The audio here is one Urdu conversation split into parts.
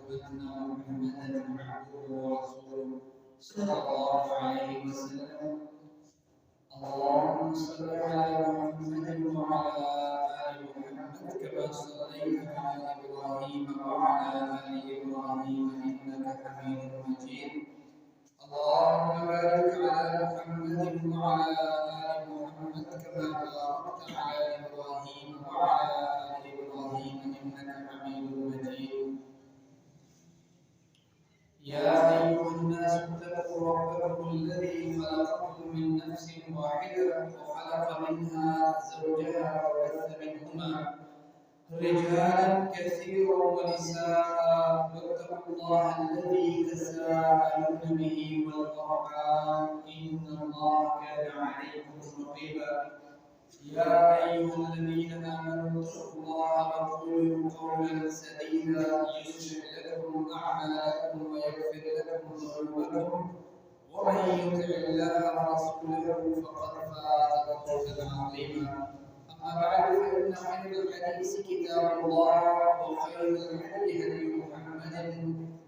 أن محمدا عبده ورسوله صلى الله عليه وسلم. اللهم صل على محمد وعلى آل محمد كما صليت على إبراهيم وعلى آل إبراهيم إنك حميد مجيد. اللهم بارك على محمد وعلى آل محمد كما باركت على إبراهيم وعلى آل إبراهيم إنك حميد مجيد. يا أيها الناس اتقوا ربكم الذي خلقكم من نفس واحدة وخلق منها زوجها وبث منهما رجالا كثيرا ونساء واتقوا الله الذي تساءلون به والأرحام إن الله كان عليكم رقيبا. يا أيها الذين آمنوا اتقوا الله وقولوا قولا سديدا يصلح لكم أعمالكم ويغفر لكم ذنوبكم ومن يطع الله ورسوله فقد فاز فوزا عظيما. أما بعد فإن خير الحديث كتاب الله وخير الهدي هدي محمد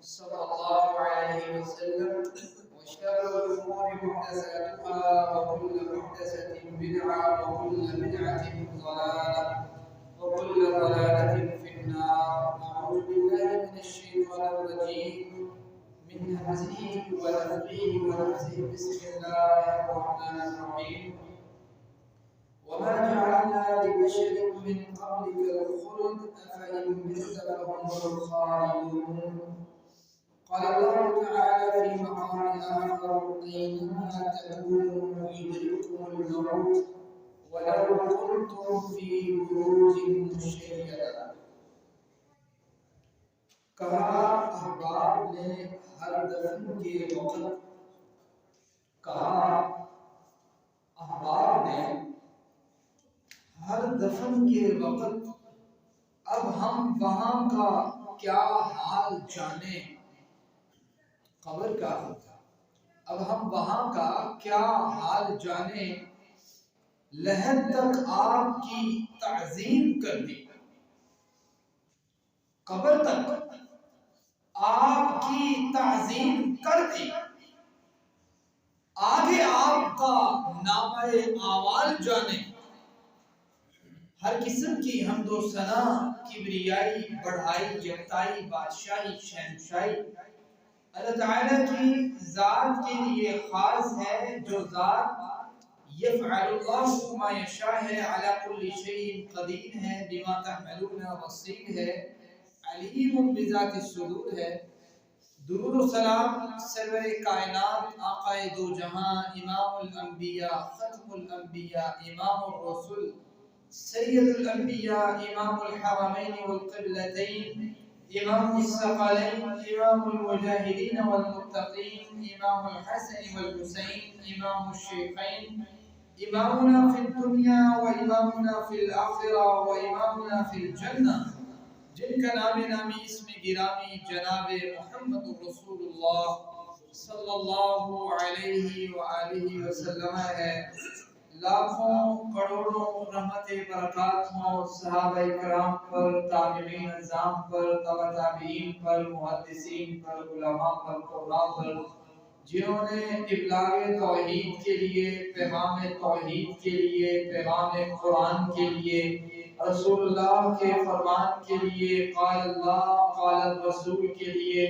صلى الله عليه وسلم وشر الأمور محدثاتها وكل محدثة بدعة وكل بدعة ضلالة وكل ضلالة في النار. أعوذ بالله من الشيطان الرجيم من همزه ونفخه ونفسه. بسم الله الرحمن الرحيم. وما جعلنا لبشر من قبلك الخلد أفإن مت فهم الخالدون. قال الله تعالى في مقام آخر أينما تكونوا يدرككم الموت ولو كنتم في بروج مشيدة. کہا احباب نے ہر دفن کے وقت ہر دفن کے وقت اب ہم وہاں کا کیا حال جانیں. قبر کا اب ہم وہاں کا کیا حال جانیں. لحد تک آپ کی تعظیم کر دی، قبر تک آپ کی تعظیم کر دی، آگے آپ کا نامہ اعمال جانیں. ہر قسم کی حمد و ثنا، کبریائی، بڑھائی، یکتائی، بادشاہی، شہنشاہی اللہ تعالیٰ کی ذات کے لیے خاص ہے، جو ذات یفعل اللہ ما یشاء ہے، علی کل شیء قدیر ہے، بما تحملون بصیر ہے، علیم بذات الصدور ہے. درود و سلام سرور کائنات، آقا دو جہاں، امام الانبیاء، ختم الانبیاء، امام الرسل، سید الانبیاء، امام الحرمین والقبلتین، امام الثقلین، امام المجاہدین والمتقین، امام الحسن والحسین، امام الشیخین، امامنا فی الدنیا و امامنا فی الآخرہ و امامنا فی الجنہ، جن کا نام نامی اسم گرامی جناب محمد رسول اللہ صلی اللہ علیہ وآلہ وسلم ہے. لاکھوں کروڑوں رحمت برکات ہوں صحابہ کرام پر، تابعین اعظام پر، تبع تابعین پر، محدثین پر، علماء پر، قراء پر، جنہوں نے ابلاغ توحید کے لیے، پیغام توحید کے لیے، پیغام قرآن کے لیے، رسول اللہ کے فرمان کے لیے، قال اللہ قال الرسول کے لیے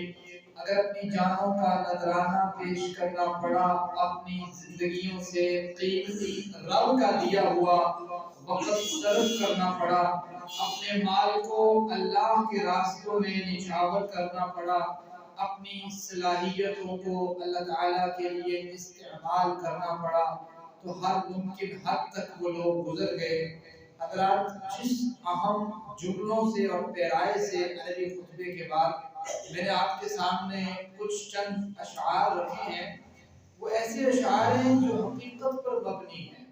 اگر اپنی جانوں کا نذرانہ پیش کرنا پڑا، اپنی زندگیوں سے قیمتی رب کا دیا ہوا وقت صرف کرنا پڑا، اپنے مال کو اللہ کے راستوں میں نچھاور کرنا پڑا، اپنی صلاحیتوں کو اللہ تعالیٰ کے لیے استعمال کرنا پڑا، تو ہر ممکن حد تک وہ لوگ گزر گئے. حضرات، جس اہم جملوں سے اور پیرائے سے عربی خطبے کے بعد میں نے آپ کے سامنے کچھ چند اشعار رکھے ہیں، وہ ایسے اشعار ہیں جو حقیقت پر مبنی ہیں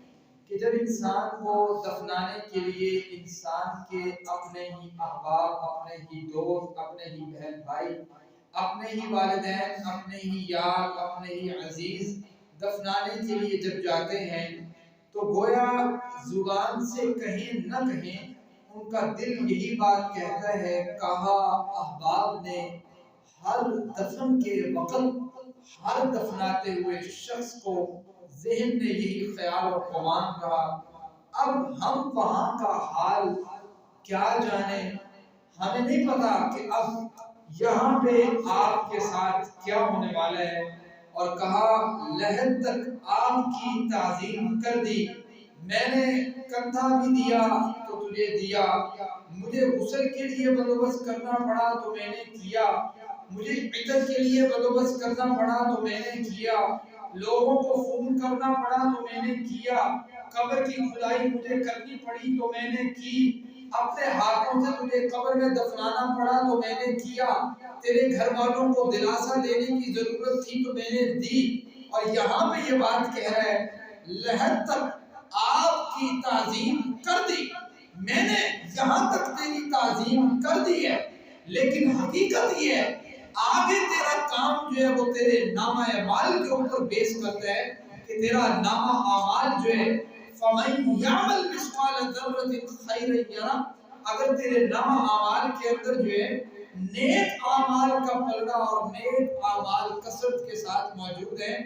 کہ جب انسان کو دفنانے کے لیے انسان کے اپنے ہی احباب، اپنے ہی دوست، اپنے ہی بہن بھائی، اپنے ہی والدین، اپنے ہی یار، اپنے ہی عزیز دفنانے کے لیے جب جاتے ہیں تو گویا زبان سے کہیں نہ کہیں ان کا دل یہی بات کہتا ہے، کہا احباب نے ہر دفن کے وقت ہر دفناتے ہوئے شخص کو ذہن میں یہی خیال اور گمان رہا، اب ہم وہاں کا حال کیا جانے، ہمیں نہیں پتا کہ اب یہاں پہ آپ کے ساتھ کیا ہونے والا ہے۔ اور کہا لحد تک آپ کی تعظیم کر دی، میں نے کندھا بھی دیا تو تجھے دیا، مجھے غسل کے لیے بندوبست کرنا پڑا تو میں نے کیا، مجھے عطر کے لیے بندوبست کرنا پڑا تو میں نے کیا، لوگوں کو فون کرنا پڑا تو میں نے کیا، قبر کی کھدائی مجھے کرنی پڑی تو میں نے کی، اپنے ہاتھوں سے تجھے قبر میں دفنانا پڑا تو میں نے کیا، تیرے گھر والوں کو دلاسا دینے کی ضرورت تھی تو میں نے دی۔ اور یہاں پہ یہ بات کہہ رہا ہے لحد تک آپ کی تعظیم کر دی، میں نے یہاں تک تیری تعظیم کر دی ہے، لیکن حقیقت یہ ہے آگے تیرا کام جو ہے وہ تیرے نامہ اعمال کے اوپر بیس کرتا ہے کہ تیرا نامہ اعمال جو ہے فَمَن يَعْمَلْ مِثْقَالَ ذَرَّةٍ خَيْرًا يَرَهُ، اگر تیرے نامہ اعمال کے اندر جو ہے نیک اعمال کا پلڑا اور نیک اعمال کثرت کے ساتھ موجود ہیں،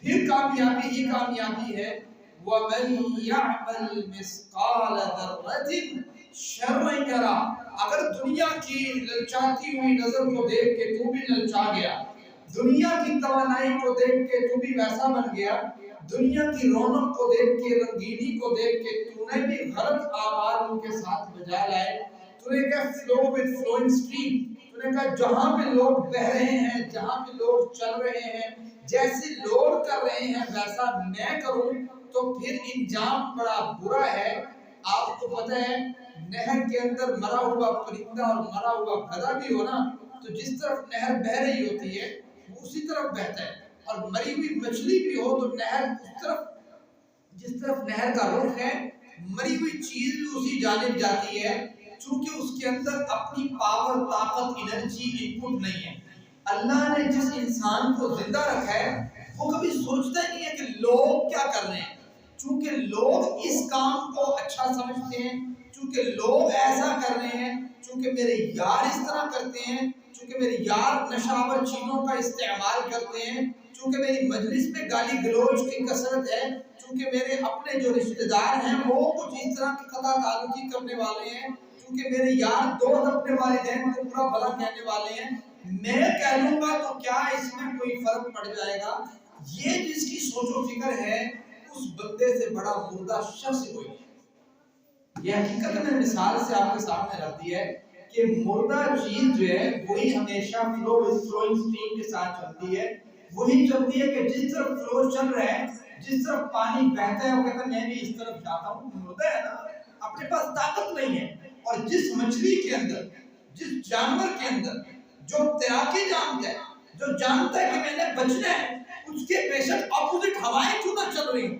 پھر کامیابی ہی کامیابی ہے۔ وَمَن يَعْمَلْ مِثْقَالَ ذَرَّةٍ شَرًّا يَرَهُ، اگر دنیا کی للچاتی ہوئی نظر کو دیکھ کے تو بھی للچا گیا، دنیا کی توانائی کو دیکھ کے تو بھی ویسا بن گیا، دنیا کی رونق کو دیکھ کے رنگینی کو دیکھ کے تو نے بھی غلط اعمال ان کے ساتھ بجا لائے، تو نے کہا فلو وتھ فلوئنگ اسٹریم، تو نے کہا جہاں پہ لوگ بہ رہے ہیں، جہاں پہ لوگ چل رہے ہیں، جیسے لوگ کر رہے ہیں ویسا میں کروں تو پھر انجام بڑا برا ہے۔ آپ کو پتہ ہے نہر کے اندر مرا ہوا پرندہ اور مرا ہوا گدھا بھی ہو نا تو جس طرف نہر بہ رہی ہوتی ہے وہ اسی طرف بہتا ہے، اور مری ہوئی مچھلی بھی ہو تو نہر اس طرف، جس طرف نہر کا رخ ہے مری ہوئی چیز بھی اسی جانب جاتی ہے، چونکہ اس کے اندر اپنی پاور، طاقت، انرجی ان پٹ نہیں ہے۔ اللہ نے جس انسان کو زندہ رکھا ہے وہ کبھی سوچتا ہی نہیں ہے کہ لوگ کیا کر رہے ہیں، چونکہ لوگ اس کام کو اچھا سمجھتے ہیں، چونکہ لوگ ایسا کر رہے ہیں، چونکہ میرے یار اس طرح کرتے ہیں، چونکہ میرے یار نشاور چیزوں کا استعمال کرتے ہیں، چونکہ میری مجلس میں گالی گلوچ کی کثرت ہے، چونکہ میرے اپنے جو رشتہ دار ہیں وہ کچھ اس طرح کی قطع تعلقی کرنے والے ہیں، چونکہ میرے یار دوست اپنے والدین کو برا بھلا کہنے والے ہیں، میں کہہ لوں گا تو کیا اس میں کوئی فرق پڑ جائے گا؟ یہ جس کی سوچ و فکر ہے اس بندے سے بڑا مردہ شخص کوئی نہیں۔ یہ حقیقت میں مثال سے آپ کے سامنے رکھ دی ہے کہ مردہ چیز جو ہے وہی ہمیشہ فلوئنگ اسٹریم کے ساتھ چلتی ہے، وہی چلتی ہے کہ جس طرف فلو چل رہا ہے، جس طرف پانی بہتا ہے وہ کہتا ہے میں بھی اس طرف جاتا ہوں، مردہ ہے نا، اپنے پاس طاقت نہیں ہے۔ اور جس مچھلی کے اندر، جس جانور کے اندر جو تیراکی جانتا ہے، جو جانتا ہے کہ میں نے بچنا ہے، اس کے بے شک اپوزٹ ہوائیں کیوں نہ چل رہی ہوں،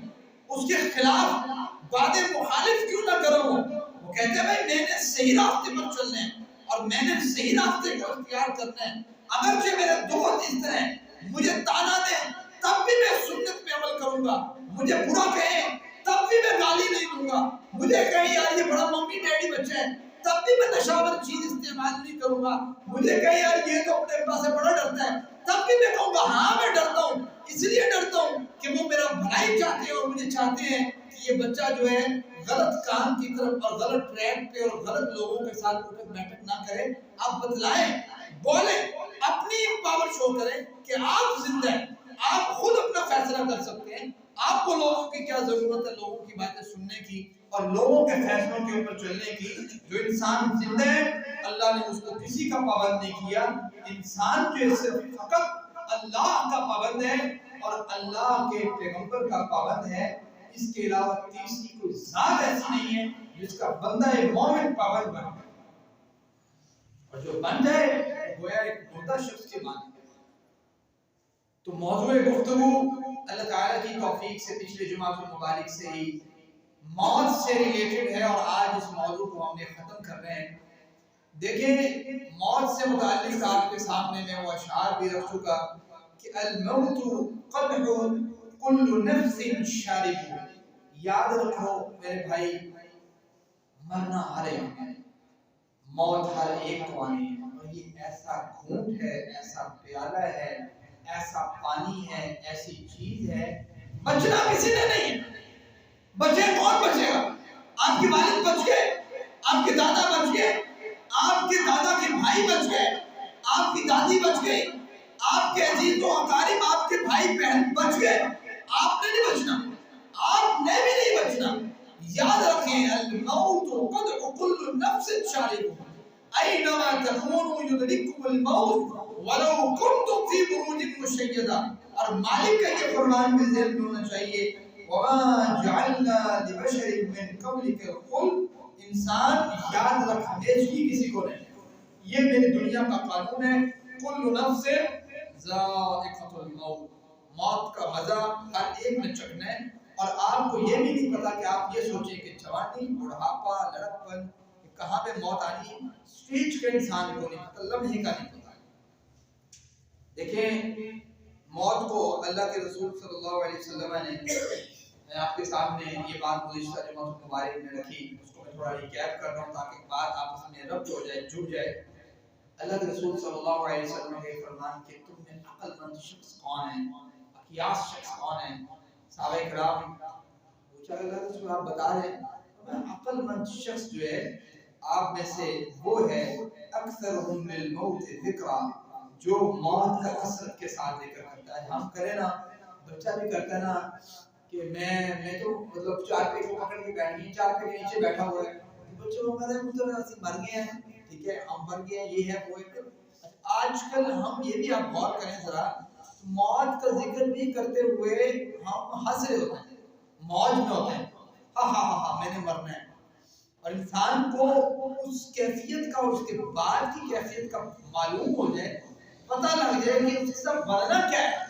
اس کے خلاف باتیں مخالف کیوں نہ کروں، وہ کہتے ہیں بھائی میں نے صحیح راستے پر چلنا ہے اور میں نے صحیح راستے کو اختیار کرنا ہے، اگرچہ میرے دوست اس طرح مجھے تانا دیں تب بھی میں سنت پہ عمل کروں گا، مجھے برا کہیں تب بھی میں گالی نہیں دوں گا، مجھے کہیں یار یہ بڑا ممی ڈیڈی بچہ ہے تب بھی میں نشاور چیز استعمال نہیں کروں گا، مجھے کہیں یار یہ تو اپنے ابا سے بڑا ڈرتا ہے تب بھی میں کہوں گا ہاں میں ڈرتا ہوں، اس لیے ڈرتا ہوں کہ وہ میرا بھلائی چاہتے ہیں اور مجھے چاہتے ہیں کہ یہ بچہ جو ہے غلط کام کی طرف اور غلط ٹریک پہ اور غلط لوگوں کے ساتھ اٹھک بیٹھک نہ کرے۔ آپ بتلائیں، بولیں، اپنی پاور شو کریں کہ آپ زندہ ہیں، آپ خود اپنا فیصلہ کر سکتے ہیں، آپ کو لوگوں کی کیا ضرورت ہے، لوگوں کی باتیں سننے کی اور لوگوں کے فیصلوں کے اوپر چلنے کی۔ جو انسان زندہ ہے اللہ نے اس کو کسی کا پابند نہیں کیا، انسان جو ہے صرف فقط اللہ کا پابند ہے اور اللہ کے پیغمبر کا پابند ہے، اس کے علاوہ تیسری کوئی ذات ایسی نہیں ہے جس کا بندہ مومن پابند بن جائے، اور جو بن جائے گویا ایک مردہ شخص کے معنی۔ تو موضوع گفتگو اللہ تعالیٰ کی توفیق سے پچھلے جمعہ المبارک سے ہی موت سے ریلیٹڈ ہے، اور آج اس موضوع کو ہم نے ختم کر رہے ہیں۔ دیکھیں موت سے متعلق آپ کے سامنے میں وہ اشعار بھی رکھ چکا کہ الموت قدح کل نفس شارب، یاد رکھو میرے بھائی، مرنا ہر ایک، موت ہر ایک کو آنی ہے، اور یہ ایسا گھونٹ ہے، ایسا پیالہ ہے، ایسا پانی ہے، ایسی چیز ہے، بچنا کسی نے نہیں ہے۔ بچے کون بچے گا؟ آپ کے والد بچ گئے، آپ کے دادا بچ گئے، آپ کے دادا کے بھائی بچ گئے، آپ کی دادی بچ گئی، آپ کے عزیز و اقارب، آپ کے بھائی بہن بچ گئے، آپ نے نہیں بچنا، آپ نے بھی نہیں بچنا۔ یاد رکھیں الموت قدر كل نفس شاربه اینما تكونوا يدرككم الموت ولو كنتم في بروج مشيدة۔ اور مالک کا یہ فرمان بھی ذہن میں ہونا چاہیے، وَمَا جَعَلْنَا لِبَشَرٍ مِّن قَبْلِكَ الْخُلْدَ۔ انسان یاد رکھ ہمیشگی کسی کو نہیں، یہ میری دنیا کا قانون ہے، کل نفس ذائقۃ الموت، موت کا مزہ ہر ایک نے چکھنا ہے۔ اور آپ کو یہ بھی نہیں پتا کہ آپ یہ سوچیں کہ جوانی، بڑھاپا، لڑکپن کہاں پہ موت آنی ہے، سٹیج کا انسان کو نہیں پتا، لمحے کا نہیں پتا۔ دیکھیں موت کو اللہ کے رسول صلی اللہ علیہ وسلم نے آپ کے سامنے یہ بات گزشتہ جمعہ مبارک میں رکھی، اس کو میں تھوڑا ریکیپ کر رہا ہوں تاکہ بات آپس میں ربط ہو جائے، جڑ جائے۔ اللہ کے رسول صلی اللہ علیہ وسلم کے فرمان کہ تم میں عقل مند شخص کون ہے، اقیاس شخص کون ہے؟ صحابہ کرام پوچھا اللہ کے رسول آپ بتا رہے ہیں، عقل مند شخص جو ہے آپ میں سے وہ ہے اکثرهم للموت ذکرا، جو موت کا کثرت کے ساتھ ذکر کرتا ہے۔ ہم کریں نا، بچہ بھی کرتا ہے نا کہ میں تو مطلب چارپے کو پکڑ کے بیٹھ گئی، چارپے کے نیچے بیٹھا ہوا ہے، بچوں کو کہتے ہیں پتر اسی مر گئے ہیں، ٹھیک ہے ہم مر گئے ہیں، یہ ہے وہ ہے۔ آج کل ہم یہ بھی آپ غور کریں ذرا، موت کا ذکر بھی کرتے ہوئے ہم ہنس رہے ہوتے ہیں، موج میں ہوتے ہیں، ہاں ہاں ہاں میں نے مرنا ہے۔ اور انسان کو اس کیفیت کا اور اس کے بعد کی کیفیت کا معلوم ہو جائے، پتہ لگ جائے کہ اس کے ساتھ مرنا کیا ہے،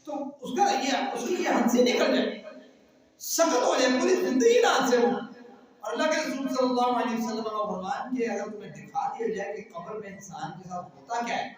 تو اس کا یہ ہنسی نکل جائے، سخت ہو جائے، پوری زندگی نہ ہنسے ہو۔ اور اللہ کے رسول صلی اللہ علیہ وسلم کا فرمان کہ اگر تمہیں دکھا دیا جائے کہ قبر میں انسان کے ساتھ ہوتا کیا ہے،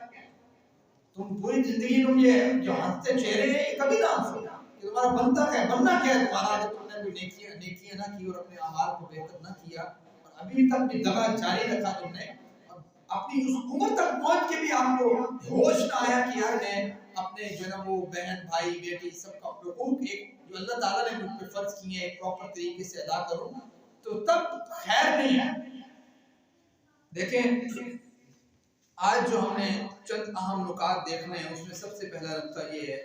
تم پوری زندگی تم یہ جو ہنستے چہرے ہیں یہ کبھی نہ ہنسو کہ تمہارا بنتا کیا ہے، بننا کیا ہے تمہارا، اگر تم نے کوئی نیکیاں نہ کی اور اپنے اعمال کو بہتر نہ کیا اور ابھی تک بھی دغا جاری رکھا تم نے، اور اپنی اس عمر تک پہنچ کے بھی آپ کو ہوش نہ آیا کہ یار میں اپنے جو ہے وہ بہن بھائی بیٹی سب کا حقوق ایک جو اللہ تعالیٰ نے مجھ پہ فرض کیے ہیں ایک پراپر طریقے سے ادا کروں، تو تب خیر نہیں ہے۔ دیکھیں آج جو ہم نے چند اہم نکات دیکھنے ہیں، اس میں سب سے پہلا نقطہ یہ ہے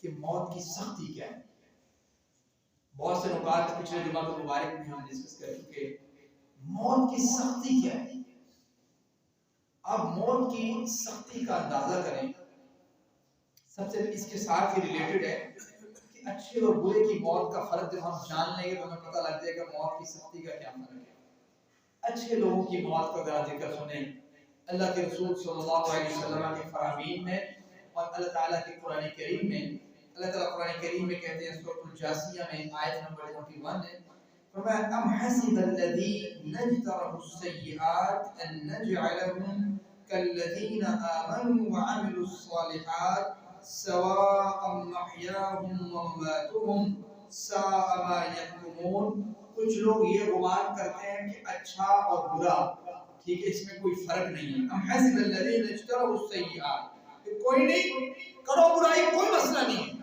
کہ موت کی سختی کیا ہے۔ بہت سے نکات پچھلے جمعہ کو مبارک میں ہم ڈسکس کر چکے، موت کی سختی کیا ہے۔ اب موت کی سختی کا اندازہ کریں، سب سے اس کے ساتھ ہی ریلیٹڈ ہے کہ اچھے اور برے کی موت کا فرق جب ہم جان لیں گے تو ہمیں پتہ لگ جائے گا موت کی سختی کا کیا فرق ہے۔ اچھے لوگوں کی موت کا ذرا ذکر سنیں، اللہ کے رسول صلی اللہ علیہ وسلم کے فرامین میں اور اللہ تعالیٰ کے قرآن کریم میں۔ اللہ تعالیٰ قرآن کریم میں کہتے ہیں سورۃ الجاثیہ میں آیت نمبر 21 ہے، فرمایا ام حسب الذین اجترحوا السیئات ان نجعلهم كالذین آمنوا وعملوا الصالحات سواء محیاهم ومماتهم ساء ما یحکمون۔ کچھ لوگ یہ گمان کرتے ہیں کہ اچھا اور برا ٹھیک ہے اس میں کوئی فرق نہیں ہے۔ ام حسب الذین اجترحوا السیئات، کوئی نہیں کرو برائی، کوئی مسئلہ نہیں ہے،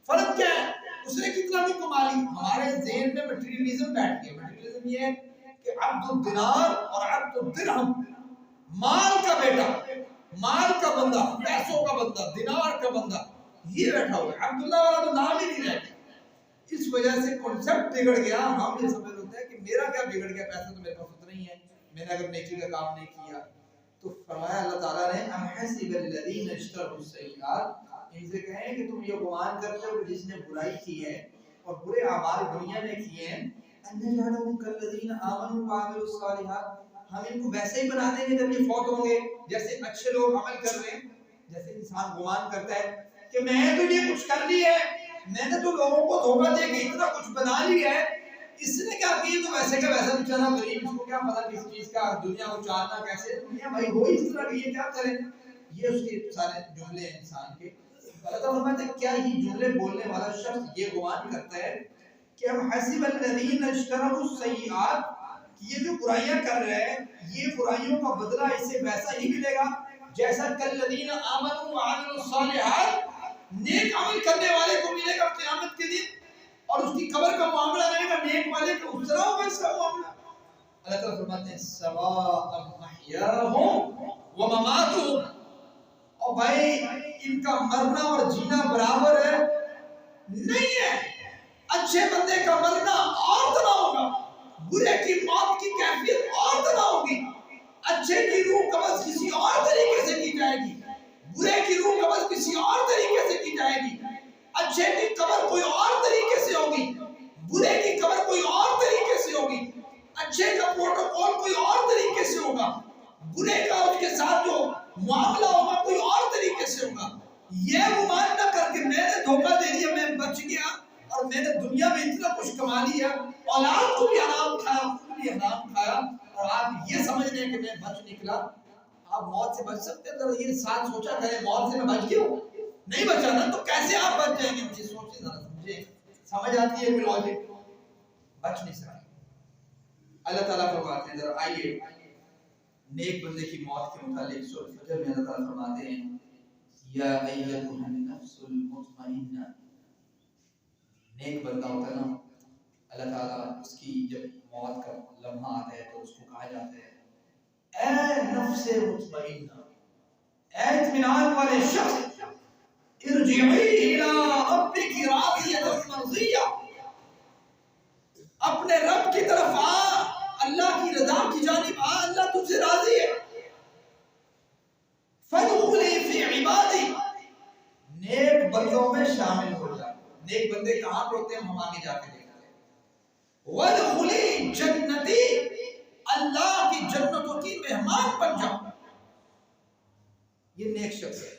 فرق کیا ہے، اس نے کتنا بھی کما لی۔ ہمارے ذہن میں مٹیریلزم بیٹھ گیا۔ مٹیریلزم یہ ہے کہ عبد الدینار اور عبد الدرہم، مال کا بیٹا، مال کا بندہ، پیسوں کا بندہ، دینار کا بندہ، یہ بیٹھا ہوا ہے، عبداللہ والا تو نام ہی نہیں رہ گیا۔ اس وجہ سے کنسپٹ بگڑ گیا، ہم یہ سمجھ ہوتا ہے کہ میرا کیا بگڑ گیا، پیسہ تو میرے پاس اتنا ہی ہے، میں نے اگر نیکی کا کام نہیں کیا۔ تو فرمایا اللہ تعالیٰ نے ام حسب الذین اجترحوا السیئات، ان سے کہیں کہ تم یہ گمان کرتے ہو کہ جس نے برائی کی ہے اور برے اعمال دنیا میں کیے ہیں، ان نجعلهم كالذین آمنوا وعملوا الصالحات، ہم ان کو ویسے ہی بنا دیں گے جب یہ فوت ہوں گے جیسے اچھے لوگ عمل کر رہے ہیں۔ جیسے انسان گمان کرتا ہے کہ میں نے تو یہ کچھ کر لیا ہے، میں نے تو لوگوں کو دھوکہ دے کے اتنا کچھ بنا لیا ہے، اس نے کیا کیا تو ویسے کا ویسا بچارا غریب، اس کو کیا پتا کس چیز کا، دنیا کو چارنا کیسے، دنیا بھائی ہو اس طرح کی، یہ کیا کریں۔ یہ اس کے سارے جملے انسان کے۔ اللہ تعالیٰ فرماتے ہیں کیا یہ جملے بولنے والا شخص یہ گمان کرتا ہے کہ ہم حسب الذین اجترحوا السیئات، کہ یہ جو برائیاں کر رہے ہیں یہ برائیوں کا بدلہ اسے ویسا ہی ملے گا جیسا کالذین آمنوا وعملوا الصالحات نیک عمل کرنے والے کو ملے گا قیامت کے دن، اور اس کی قبر کا معاملہ رہے گا نیک والے کا اس طرح ہوگا اس کا معاملہ۔ اللہ تعالیٰ فرماتے ہیں سواء محیاہم ومماتہم، اور بھائی ان کا مرنا اور جینا برابر ہے نہیں ہے۔ اچھے بندے کا مرنا اور طرح ہوگا، برے کی موت کی کیفیت اور طرح ہوگی۔ اچھے کی روح قبض کسی اور طریقے سے کی جائے گی، برے کی روح قبض کسی اور طریقے سے کی جائے گی۔ اچھے کی قبر کوئی اور طریقے سے ہوگی، برے کی قبر کوئی اور طریقے سے ہوگی۔ اچھے کا پروٹوکول کوئی اور طریقے سے ہوگا، برے کا اس کے ساتھ جو معاملہ ہوگا کوئی اور طریقے سے ہوگا۔ یہ گمان نہ کر کے میں نے دھوکہ دے دیا میں بچ گیا اور میں نے دنیا میں اتنا کچھ کما لیا، اولاد کو بھی حرام کھایا خود بھی حرام کھایا، اور آپ یہ سمجھ رہے ہیں کہ میں بچ نکلا۔ آپ موت سے بچ سکتے ہیں؟ ذرا یہ ساتھ سوچا کریں، موت سے میں بچ گیا ہوں نہیں بچانا تو کیسے آپ بچ جائیں گے؟ مجھے سوچیں ذرا، مجھے سمجھ آتی ہے کوئی لاجک؟ بچ نہیں سکتے۔ اللہ تعالیٰ فرماتے ہیں، ذرا آئیے نیک بندے کی موت کے متعلق سورۃ فجر میں اللہ تعالیٰ فرماتے ہیں یا ایھا النفس المطمئنہ۔ نیک بندہ ہوتا ہے نا، اللہ تعالیٰ اس کی جب موت کا لمحہ آتا ہے تو اس کو کہا جاتا ہے اے نفس مطمئنہ، اے اطمینان والے شخص، ارجعی الی ربک راضیۃ مرضیہ، اپنے رب کی طرف آ، اللہ کی رضا کی جانب آ، اللہ تجھ سے راضی ہے۔ فادخلی فی عبادی، نیک بندوں میں شامل ہو جا۔ نیک بندے کہاں پہ ہوتے ہیں ہم آگے جا کے دیکھتے ہیں۔ وادخلی جنتی، اللہ کی جنتوں کی مہمان بن جاؤ۔ یہ نیک شخص ہے،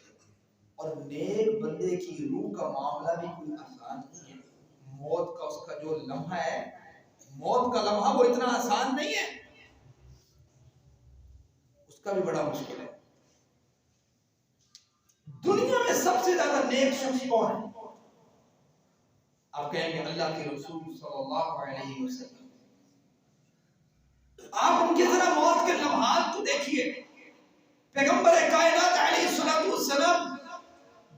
اور نیک بندے کی روح کا معاملہ بھی کوئی آسان نہیں ہے۔ موت کا اس کا جو لمحہ ہے، موت کا لمحہ وہ اتنا آسان نہیں ہے، اس کا بھی بڑا مشکل ہے۔ دنیا میں سب سے زیادہ نیک شخص کون ہے؟ آپ کہیں گے اللہ کے رسول صلی اللہ علیہ وسلم۔ آپ ان کی ذرا موت کے لمحات کو دیکھیے۔ پیغمبر کائنات علیہ الصلوۃ والسلام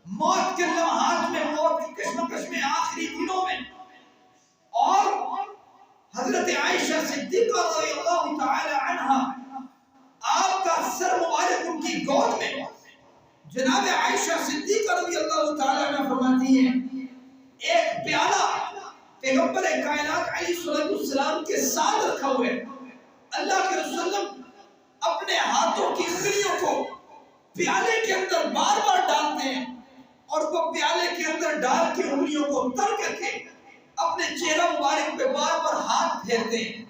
موت کے لمحات میں، موت کی کشمکش میں، آخری دنوں میں، اور حضرت عائشہ صدیقہ رضی اللہ تعالی عنہا، آپ کا سر مبارک ان کی گود میں، جناب عائشہ صدیقہ رضی اللہ تعالی عنہ فرماتی ہیں ایک پیالہ پیغمبر کائنات علیہ الصلوۃ والسلام کے ساتھ رکھا ہوا ہے۔ اللہ کے رسول اپنے ہاتھوں کی انگلیوں کو پیالے کے اندر بار بار ڈالتے ہیں، اور وہ پیالے کے اندر ڈال کے انگلیوں کو تر کر کے اپنے چہرہ مبارک پہ بار بار ہاتھ پھیرتے ہیں،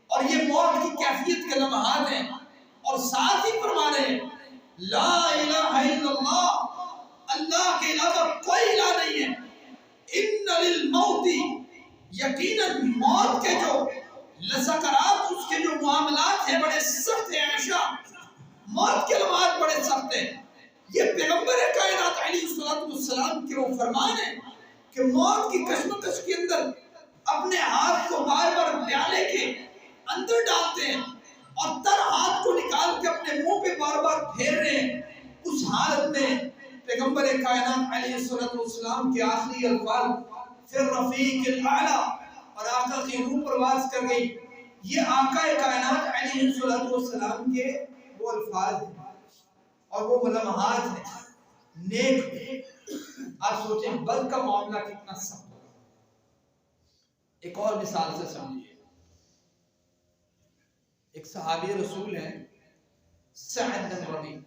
اور یہ موت کی کیفیت کے لمحات ہیں، اور ساتھ ہی فرما رہے ہیں لا الہ الا اللہ، اللہ کے علاوہ کوئی الہ نہیں ہے۔ ان للموت، یقیناً موت کے جو لسکرات، اس کے جو معاملات ہیں بڑے سخت ہیں۔ عائشہ، موت کے لمحات بڑے سخت ہیں۔ یہ پیغمبر کائنات علیہ الصلوۃ والسلام کے وہ فرمان ہے کہ موت کی کشمکش کے اندر اپنے ہاتھ کو بار بار پیالے کے اندر ڈالتے ہیں، اور تر ہاتھ کو نکال کے اپنے منہ پہ بار بار پھیر رہے ہیں۔ اس حالت میں پیغمبر کائنات علیہ الصلوۃ والسلام کے آخری الفاظ فی الرفیق الاعلی، اور آقا کی روح پرواز کر گئی۔ یہ آقا کائنات علیہ الصلوۃ والسلام کے وہ الفاظ ہیں اور وہ لمحات ہیں نیک۔ آپ سوچیں بد کا معاملہ کتنا سخت ہوگا۔ ایک اور مثال سے سمجھیے، ایک صحابی رسول ہیں سعد بن ربیع،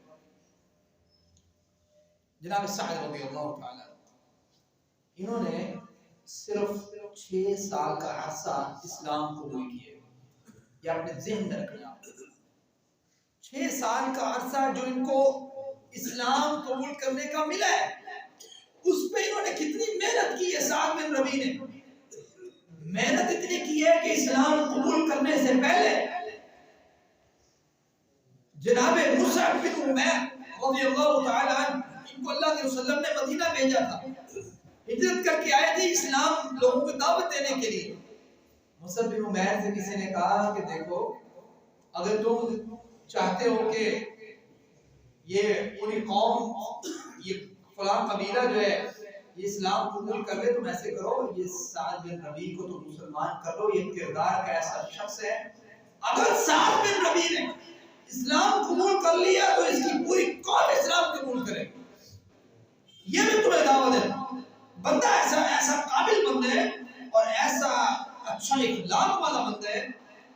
جناب سعد رضی اللہ تعالی، انہوں نے صرف 6 سال کا عرصہ اسلام قبول کیے۔ یہ اپنے ذہن میں رکھنا، 6 سال کا عرصہ جو ان کو اسلام قبول کرنے کا ملا ہے، اس پہ انہوں نے کتنی محنت کی ہے۔ سعد بن ربیع نے محنت اتنی کی ہے کہ اسلام قبول کرنے سے پہلے جناب مصعب بن عمیر رضی اللہ تعالی عنہ، ان کو اللہ کے رسول نے مدینہ بھیجا تھا، ہجرت کر کے آئے تھے اسلام لوگوں کو دعوت دینے کے لیے۔ مصعب بن عمیر سے کسی نے کہا کہ دیکھو اگر تم چاہتے ہو کہ یہ پوری قوم، یہ فلاں قبیلہ جو ہے یہ اسلام قبول کر لے، تم ایسے کرو یہ سعد بن ربیع کو تم مسلمان کر لو، یہ کردار کا ایسا شخص ہے اگر سعد بن ربیع نے اسلام قبول کر لیا تو اس کی پوری قوم اسلام قبول کرے. یہ میں تمہیں دعوت دیتا ہوں. بندہ ایسا قابل بندہ ہے اور ایسا اچھا اخلاق والا بندہ ہے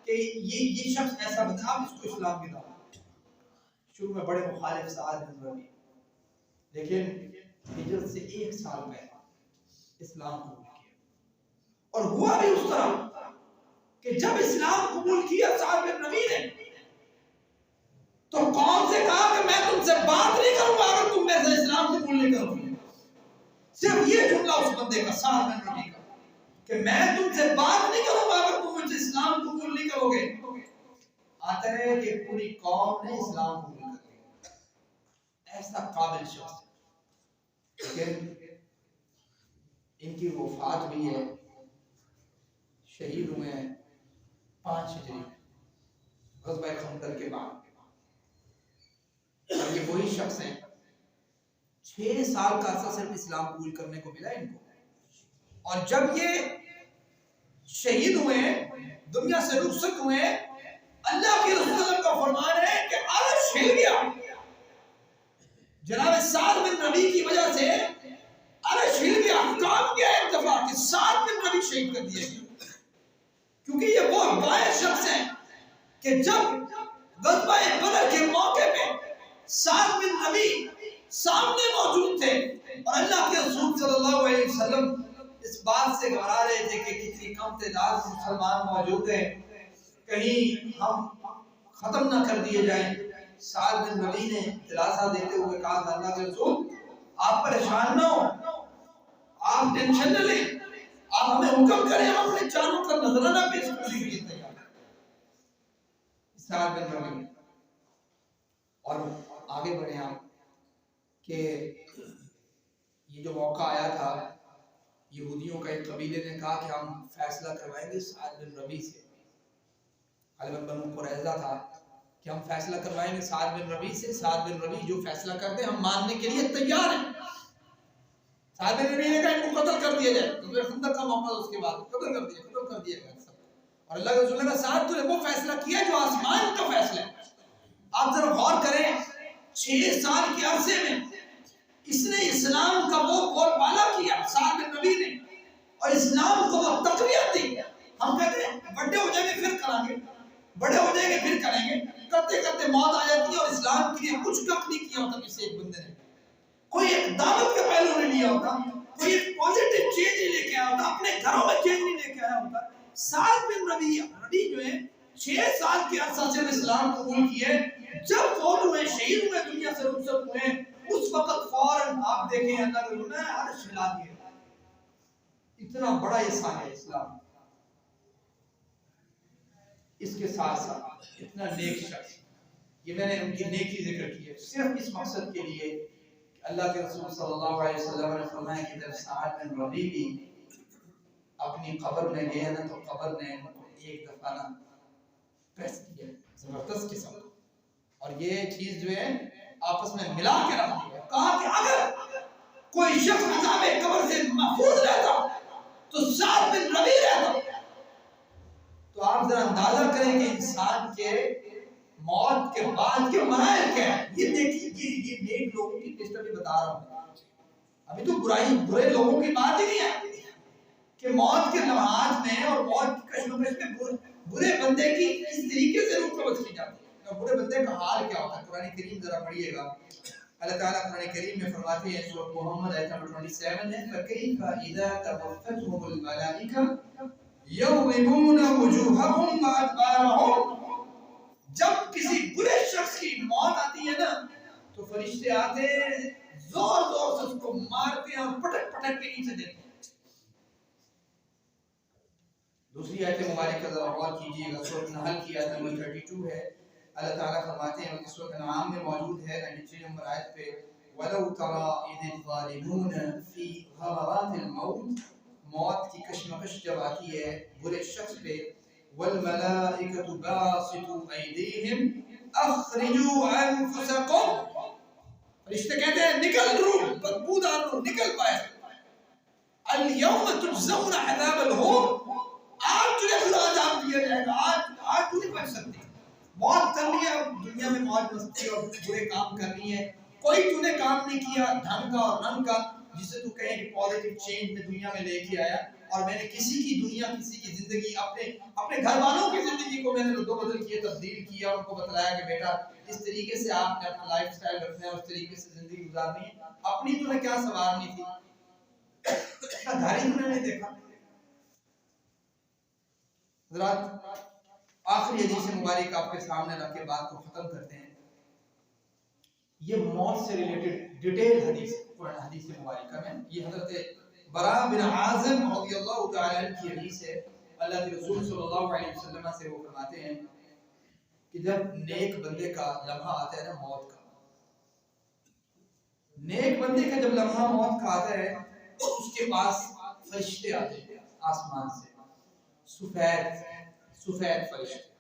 کہ یہ شخص ایسا بندہ، آپ اس کو اسلام کی دعوت. شروع میں بڑے مخالف سعد بن ربیع، لیکن ہجرت سے 1 سال پہلے اسلام قبول کیا. اور ہوا بھی اس طرح کہ جب اسلام قبول کیا سعد بن ربیع نے تو قوم سے کہا کہ میں تم سے بات نہیں کروں گا اگر تم میرے سے اسلام قبول نہیں کرو گے. صرف یہ جملہ اس بندے کا، سعد بن ربیع کا، کہ میں تم سے بات نہیں کروں گا اگر تم مجھ سے اسلام قبول نہیں کرو گے. آتا ہے کہ پوری قوم نے اسلام قبول کر لیا. ایسا قابل شخص. لیکن ان کی وفات ہوئی ہے، شہید ہوئے ہیں 5 ہجری غزوہ خندق کے بعد. اور یہ وہی شخص ہیں 6 سال کا عرصہ صرف اسلام قبول کرنے کو ملا ان کو. اور جب یہ شہید ہوئے ہیں، دنیا سے رخصت ہوئے ہیں، اللہ کے رسول کا فرمان ہے کہ عرش ہل گیا. جناب سعد بن ربیع کی وجہ سے عرش ہل گیا. کام کیا ایک دفعہ کہ سعد بن ربیع شہید کر دیے گئے، کیونکہ یہ وہ باعث شخص ہیں کہ جب غزوہ بدر کے موقع پہ سعد بن ربیع سامنے موجود تھے اور اللہ کے رسول صلی اللہ علیہ وسلم اس بات سے گھبرا رہے تھے کہ کتنی کم تعداد مسلمان موجود ہیں، کہیں ہم ختم نہ کر دیے جائیں. سعد بن ربیع نے دلاسا دیتے ہوئے کہا تھا اللہ کے رسول آپ پریشان نہ ہو، آپ ٹینشن نہ لیں، آپ ہمیں حکم کریں، ہم اپنے جانوں کا نذرانہ پیش کرنے کے لیے تیار ہیں. سعد بن ربیع. اور آگے بڑھے ہم کہ یہ جو موقع آیا تھا، یہودیوں کا ایک قبیلے نے کہا کہ ہم فیصلہ کروائیں گے سعد بن ربیع سے. غالباً بنو قریظہ تھا کہ ہم فیصلہ کروائیں گے سعد بن ربیع سے. سعد بن ربیع جو فیصلہ کرتے ہم ماننے کے لیے تیار ہیں. سعد بن ربیع نے کہا ان کو قتل کر دیا جائے. غزوہ خندق کا موقع، اس کے بعد قتل کر دیا گیا. اور اللہ کے رسول نے کہا سعد تو نے وہ فیصلہ کیا جو آسمان کا فیصلہ ہے. آپ ذرا غور کریں 6 سال کے عرصے میں اس نے اسلام کا وہ بول بالا کیا سعد بن ربیع نے، اور اسلام کو وہ تقویت دی. ہم کہتے ہیں بڑے ہو جائیں گے پھر کریں گے، بڑے ہو جائیں گے پھر کریں گے، کرتے کرتے موت آ جاتی ہے اور اسلام کے لیے کچھ کف نہیں کیا ہوتا کسی ایک بندے نے. کوئی ایک دعوت کا پہلو نہیں لیا ہوتا، کوئی ایک پازیٹیو چینج نہیں لے کے آیا ہوتا، اپنے گھروں میں چینج نہیں لے کے آیا ہوتا. سعد بن ربیع جو ہے 6 سال کے عرصہ سے اسلام قبول کیے. جب فوت ہوئے، شہید ہوئے، دنیا سے رخصت ہوئے، اس وقت فوراً آپ دیکھیں اللہ کے رسول نے عرش ہلا دیا. اتنا بڑا احسان ہے اسلام. اس کے ساتھ ساتھ اتنا نیک شخص، یہ میں نے ان کی نیکی ذکر کی ہے صرف اس مقصد کے لیے کہ اللہ کے رسول صلی اللہ علیہ وسلم نے فرمایا کہ جب سعد بن ربیع بھی اپنی قبر میں گئے نا تو قبر نے ان کو ایک دفعہ نا پریس کیا زبردست قسم. اور یہ چیز جو ہے آپس میں ملا کے رکھ دیا. کہا کہ اگر کوئی شخص عذاب قبر سے محفوظ رہتا تو سعد بن ربیع رہتا. تو آپ ذرا اندازہ کریں کہ انسان کے موت کے بعد کے مراحل کیا ہے. یہ دیکھیے یہ نیک لوگوں کی لسٹ ابھی بتا رہا ہوں. ابھی تو برے لوگوں کی بات ہی نہیں ہے کہ موت کے لمحات میں اور موت کی کشمکش میں برے بندے کی اس طریقے سے روح قبض کی جاتی ہے. برے بندے کا حال کیا ہوتا ہے قرآن کریم ذرا پڑھیے گا. اللہ تعالیٰ قرآن کریم میں فرماتے ہیں سورۃ محمد آیت نمبر 27 ہے فَكَيْفَ إِذَا تَوَفَّتْهُمُ الْمَلَائِكَةُ يَضْرِبُونَ وُجُوهَهُمْ وَأَدْبَارَهُمْ. جب کسی برے شخص کی موت آتی ہے نا تو فرشتے آتے ہیں زور زور سے اس کو مارتے ہیں اور پٹک پٹک کے نیچے دیتے ہیں. دوسری آیت مبارکہ ذرا غور کیجیے گا، سورۃ نحل کی آیت نمبر 32 ہے. اللہ تعالیٰ فرماتے ہیں سورۃ انعام میں موجود ہے 93 نمبر آیت پہ وَلَوْ تَرَىٰ إِذِ الظَّالِمُونَ فِي غَمَرَاتِ الْمَوْتِ موت کی کشمکش جب آتی ہے برے شخص پہ، والملائکۃ باسطوا ایدیہم اخرجوا انفسکم، فرشتے کہتے ہیں نکل روح، بدبودار روح نکل پائے، الیوم تجزون عذاب الہون، آج تجھے خدا عذاب دیا جائے گا، آج تو نہیں بچ سکتی، موت کر لیا دنیا میں موج مستی اور برے کام کرنی ہے، کوئی تو نے کام نہیں کیا ڈھنگ کا اور رنگ کا جسے تو کہیں کہ پازیٹیو چینج میں دنیا میں لے کے آیا، اور میں نے کسی کی دنیا کسی کی زندگی اپنے گھر والوں کی زندگی کو میں نے رد و بدل کیے، تبدیل کیا، ان کو بتلایا کہ بیٹا اس طریقے سے آپ نے اپنا لائف سٹائل رکھنا ہے، اس طریقے سے زندگی گزارنی ہے، اپنی تو نے کیا سوارنی تھی، گھر ہی میں نے دیکھا۔ حضرات آخری حدیث مبارک آپ کے سامنے رکھ کے بات کو ختم کرتے ہیں، یہ موت سے ریلیٹڈ ڈیٹیل حدیث قرآن حدیث مبارکہ میں، یہ حضرت براء بن عازب رضی اللہ تعالی عنہ کی حدیث ہے، اللہ کے رسول صلی اللہ علیہ وسلم سے وہ فرماتے ہیں کہ جب نیک بندے کا لمحہ آتا ہے نا موت کا، نیک بندے کا جب لمحہ موت کا آتا ہے تو اس کے پاس فرشتے آتے ہیں آسمان سے، سفید فرشتے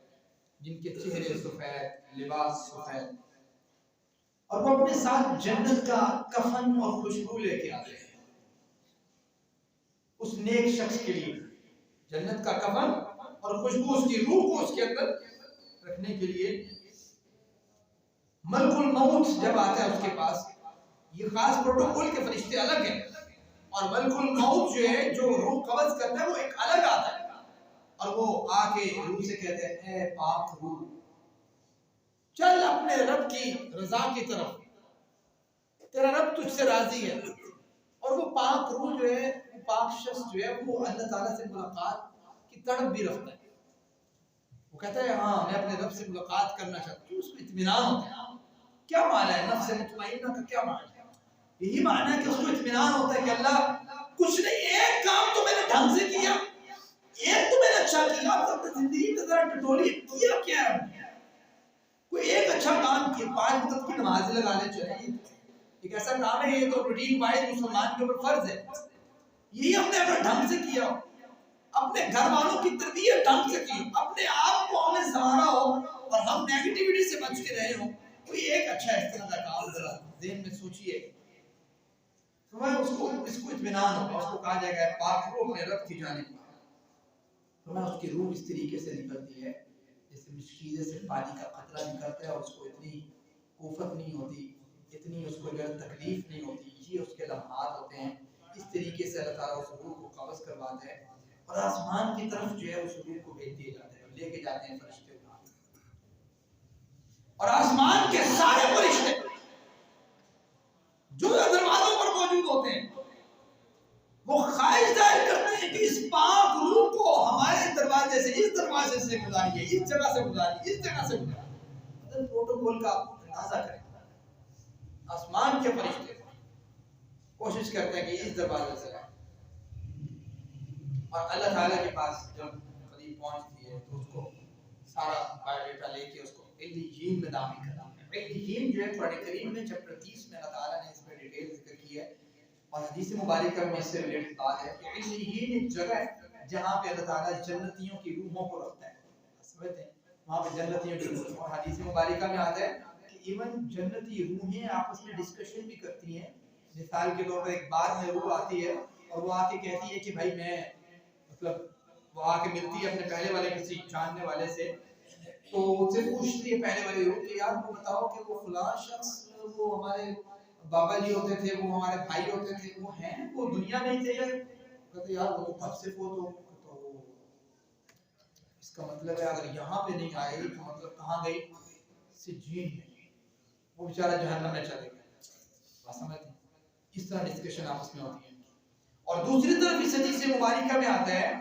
جن کے چہرے سفید، لباس سفید، اور وہ اپنے ساتھ جنت کا کفن اور خوشبو لے کے آتے ہیں اس نیک شخص کے لیے، جنت کا کفن اور خوشبو اس کی روح کو اس کے اندر رکھنے کے لیے۔ ملک الموت جب آتا ہے اس کے پاس، یہ خاص پروٹوکول کے فرشتے الگ ہیں، اور ملک الموت جو ہے جو روح قبض کرتا ہے وہ ایک الگ آتا ہے، اور وہ آ کے روح سے کہتے ہیں اے پاک روح چل اپنے رب کی رضا کی طرف، تیرا رب تجھ سے راضی ہے، اور وہ پاک روح جو ہے، وہ پاک شخص جو ہے وہ اللہ تعالیٰ سے ملاقات کی تڑپ بھی رکھتا ہے، وہ کہتا ہے ہاں میں اپنے رب سے ملاقات کرنا چاہتا ہوں، اس کو اطمینان ہوتا ہے۔ کیا معنی ہے نفس مطمئنہ کا، کیا معنی ہے؟ یہی معنی ہے کہ اس کو اطمینان ہوتا ہے کہ اللہ کچھ نہیں، ایک کام تو میں نے ڈھنگ سے کیا، ایک تو میں نے اچھا کیا، اب اپنی زندگی میں ذرا ٹٹولی کیا کیا ہے، کوئی ایک اچھا کام کیا، 5 وقت کی نماز لگا لے چلے، ایک ایسا کام ہے، یہ تو روٹین وائز مسلمان کے اوپر فرض ہے، یہی ہم نے اپنا ڈھنگ سے کیا، اپنے گھر والوں کی تربیت ڈھنگ سے کی، اپنے آپ کو ہمیں سنوارا ہو اور ہم نیگیٹیوٹی سے بچ کے رہے ہوں، کوئی ایک اچھا اس طرح کا کام ذرا ذہن میں سوچئے، تو اس کو اطمینان ہوگا، اس کو کہا جائے گا پاک روح اپنے رب کی جانب، تو اس کی روح اس طریقے سے نکلتی ہے جیسے مشکیزے سے پانی کا قطرہ نکلتا ہے، اور اس کو اتنی کوفت نہیں ہوتی، اتنی اس کو جو تکلیف نہیں ہوتی، یہ اس کے لمحات ہوتے ہیں، اس طریقے سے اللہ تعالیٰ اس روح کو قبض کرواتا ہے، اور آسمان کی طرف جو ہے اس روح کو بھیج دیا جاتا ہے، لے کے جاتے ہیں فرشتے، اور آسمان کے سارے فرشتے جو دروازوں پر موجود ہوتے ہیں وہ خواہش ظاہر کرتے ہیں کہ اس پاک روح کو ہمارے دروازے سے، اس دروازے سے گزاریے، اس جگہ سے گزاریے، اس جگہ سے گزاریے، مطلب پروٹوکول کا اندازہ کریں، آسمان کے فرشتے کوشش کرتے ہیں کہ اس دروازے سے آئے، اور اللہ تعالیٰ کے پاس جب قریب پہنچتی ہے تو اس کو سارا بایو ڈیٹا لے کے اس کو علیین میں داخل کرنا ہے۔ علیین جو ہے قرآن کریم میں چیپٹر 30 میں اللہ تعالیٰ نے اس پر ڈیٹیل ذکر کی ہے، اور حدیث مبارکہ میں اس سے ریلیٹڈ بات ہے کہ علیین ایک جگہ ہے جہاں پہ اللہ تعالیٰ جنتیوں کی روحوں کو رکھتا ہے، سمجھتے ہیں وہاں پہ جنتیوں کی روح، اور حدیث مبارکہ میں آتا ہے کہ ایون جنتی روحیں آپس میں ڈسکشن بھی کرتی ہیں، مثال کے طور پر ایک بار میں روح آتی ہے اور وہ آ کے کہتی ہے کہ بھائی میں مطلب وہ آ کے ملتی ہے اپنے پہلے والے کسی جاننے والے سے، تو اس سے پوچھتی ہے پہلے والی روح کہ یار وہ بتاؤ کہ وہ فلاں شخص وہ ہمارے بابا جی ہوتے تھے، وہ ہمارے بھائی ہوتے تھے، وہ ہیں، وہ دنیا میں ہی تھے، کہتے یار وہ تو کب سے فوت ہو، تو اس کا مطلب ہے اگر یہاں پہ نہیں آئی تو مطلب کہاں گئی، سجین میں، وہ بیچارہ جہنم میں چلے گئے، بات سمجھتے ہیں، اس طرح ڈسکشن آپس میں ہوتی ہے۔ اور دوسری طرف اس حدیث مبارکہ میں آتا ہے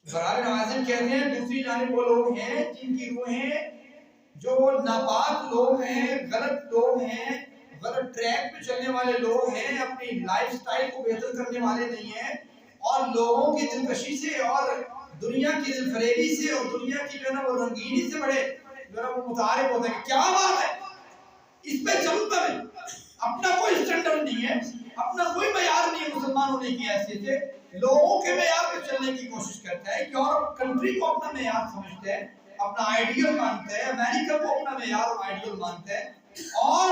براء بن عازب کہتے ہیں دوسری جانب وہ لوگ ہیں جن کی روحیں جو ناپاک لوگ ہیں، غلط لوگ ہیں، غلط ٹریک پہ چلنے والے لوگ ہیں، اپنی لائف سٹائل کو بہتر کرنے والے نہیں ہیں، اور لوگوں کی دلکشی سے اور دنیا کی دل فریبی سے اور دنیا کی جو ہے نا وہ رنگینی سے بڑے جو ہے نا وہ متعارف ہوتے ہیں کہ کیا بات ہے اس پہ چلتا ہے، اپنا کوئی سٹینڈرڈ نہیں ہے، اپنا کوئی معیار نہیں ہے مسلمان ہونے کی حیثیت سے، لوگوں کے معیار پہ چلنے کی کوشش کرتا ہے، یورپ کنٹری کو اپنا معیار سمجھتا ہے، اپنا آئیڈیل مانتا ہے، امریکہ کو اپنا معیار اور آئیڈیل مانتا ہے، اور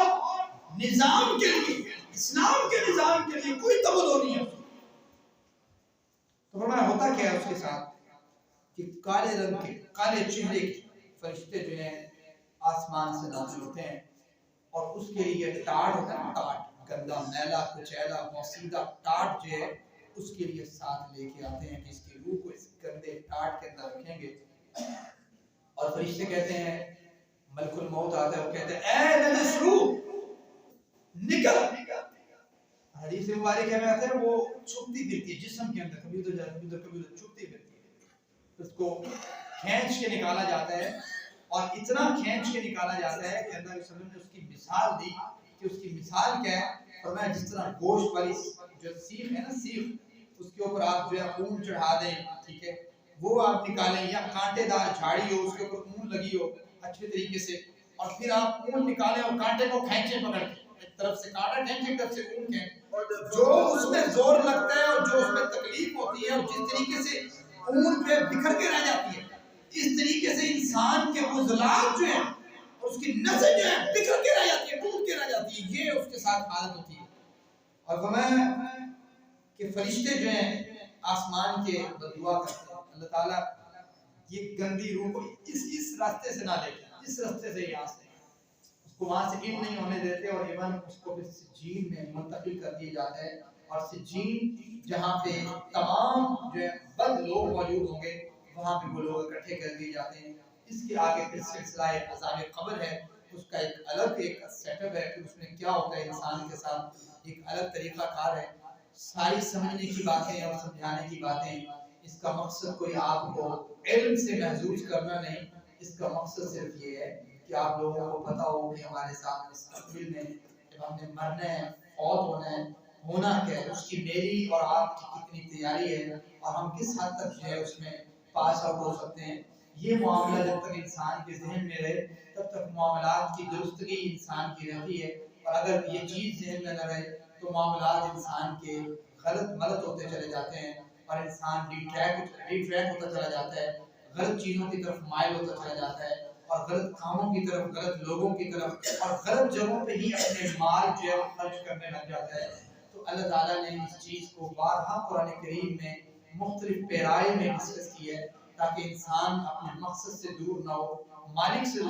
نظام کے لیے، اسلام کے نظام کے لیے کوئی توجہ نہیں ہے۔ تو فرمایا ہوتا کیا ہے اس کے ساتھ کہ کالے رنگ کے، کالے چہرے کے فرشتے جو ہیں آسمان سے نازل ہوتے ہیں، اور اس کے لیے ٹاٹ ہوتا ہے، ٹاٹ گندا میلا کچیلا موسیدہ ٹاٹ جو ہے اس کے لیے ساتھ لے کے آتے ہیں کہ اس کی روح کو اس گندے ٹاٹ کے اندر رکھیں گے۔ اور فرشتے کہتے ہیں، ملک الموت آتا ہے، وہ کہتے ہیں اے نجس روح نکل۔ حدیث مبارک میں آتا ہے وہ چھپتی پھرتی ہے جسم کے اندر، کبھی ادھر جاتی ہے کبھی ادھر، چھپتی پھرتی ہے، اس کو کھینچ کے نکالا جاتا ہے، اور اتنا کھینچ کے نکالا جاتا ہے کہ اللہ کے وسلم نے اس کی مثال دی کہ اس کی مثال کیا ہے، فرمایا جس طرح گوشت والی جو سیخ ہے نا، سیخ اس کے اوپر آپ جو ہے اون چڑھا دیں، ٹھیک ہے، وہ آپ نکالیں، یا کانٹے دار جھاڑی ہو اس کے اوپر اون لگی ہو اچھے طریقے سے، اور پھر آپ اون نکالیں اور کانٹے کو کھینچیں پکڑ کے، ایک طرف سے کانٹا کھینچیں ایک طرف سے اون کھینچیں، جو اس میں زور لگتا ہے اور جو اس میں تکلیف ہوتی ہے اور جس طریقے سے اون پہ بکھر کے رہ جاتی ہے، اس طریقے سے انسان کے عضلات جو ہیں اس کی نسل جو ہے بکھر کے رہ جاتی ہے، ٹوٹ کے رہ جاتی ہے، یہ اس کے ساتھ حالت ہوتی ہے۔ اور فرمایا کہ فرشتے جو ہیں آسمان کے بددعا کرتے ہیں، اللہ تعالیٰ یہ گندی روح کو اس راستے سے نہ لے کے، اس راستے سے یہاں سے اس کو وہاں سے ان نہیں ہونے دیتے، اور ایون اس کو پھر سجین میں منتقل کر دیا جاتا ہے، اور سجین جہاں پہ تمام جو ہے بد لوگ موجود ہوں گے وہاں پہ وہ لوگ اکٹھے کر دیے جاتے ہیں۔ اس کے آگے پھر سلسلہ عذاب قبر ہے، اس کا ایک الگ ایک سیٹ اپ ہے، پھر اس میں کیا ہوتا ہے انسان کے ساتھ ایک الگ طریقہ کار ہے۔ ساری سمجھنے کی باتیں اور سمجھانے کی باتیں، اس کا مقصد کوئی آپ کو علم سے محظوظ کرنا نہیں، اس کا مقصد صرف یہ ہے کہ آپ لوگوں کو پتا ہو کہ ہمارے ساتھ مستقبل میں جب ہم نے مرنا ہے، فوت ہونا ہے، ہونا کیا ہے، اس کی میری اور آپ کی کتنی تیاری ہے، اور ہم کس حد تک جو ہے اس میں پاس آؤٹ ہو سکتے ہیں۔ یہ معاملہ جب تک انسان کے ذہن میں رہے تب تک معاملات کی درستگی انسان کی رہتی ہے، اور اگر یہ چیز ذہن میں نہ رہے تو معاملات انسان کے غلط ہوتے چلے جاتے ہیں، اور انسان ری ٹریک ہوتا چلا جاتا ہے، غلط چیزوں کی طرف مائل ہوتا چلا جاتا ہے، اور غلط کاموں کی طرف، غلط لوگوں کی طرف، اور غلط جگہوں پہ ہی اپنے مال جو ہے وہ خرچ کرنے لگ جاتا ہے۔ تو اللہ تعالیٰ نے اس چیز کو بارہا قرآن کریم میں مختلف پیرائے میں ڈسکس کی ہے، تاکہ انسان اپنے مقصد سے دور نہ ہو، مالک سے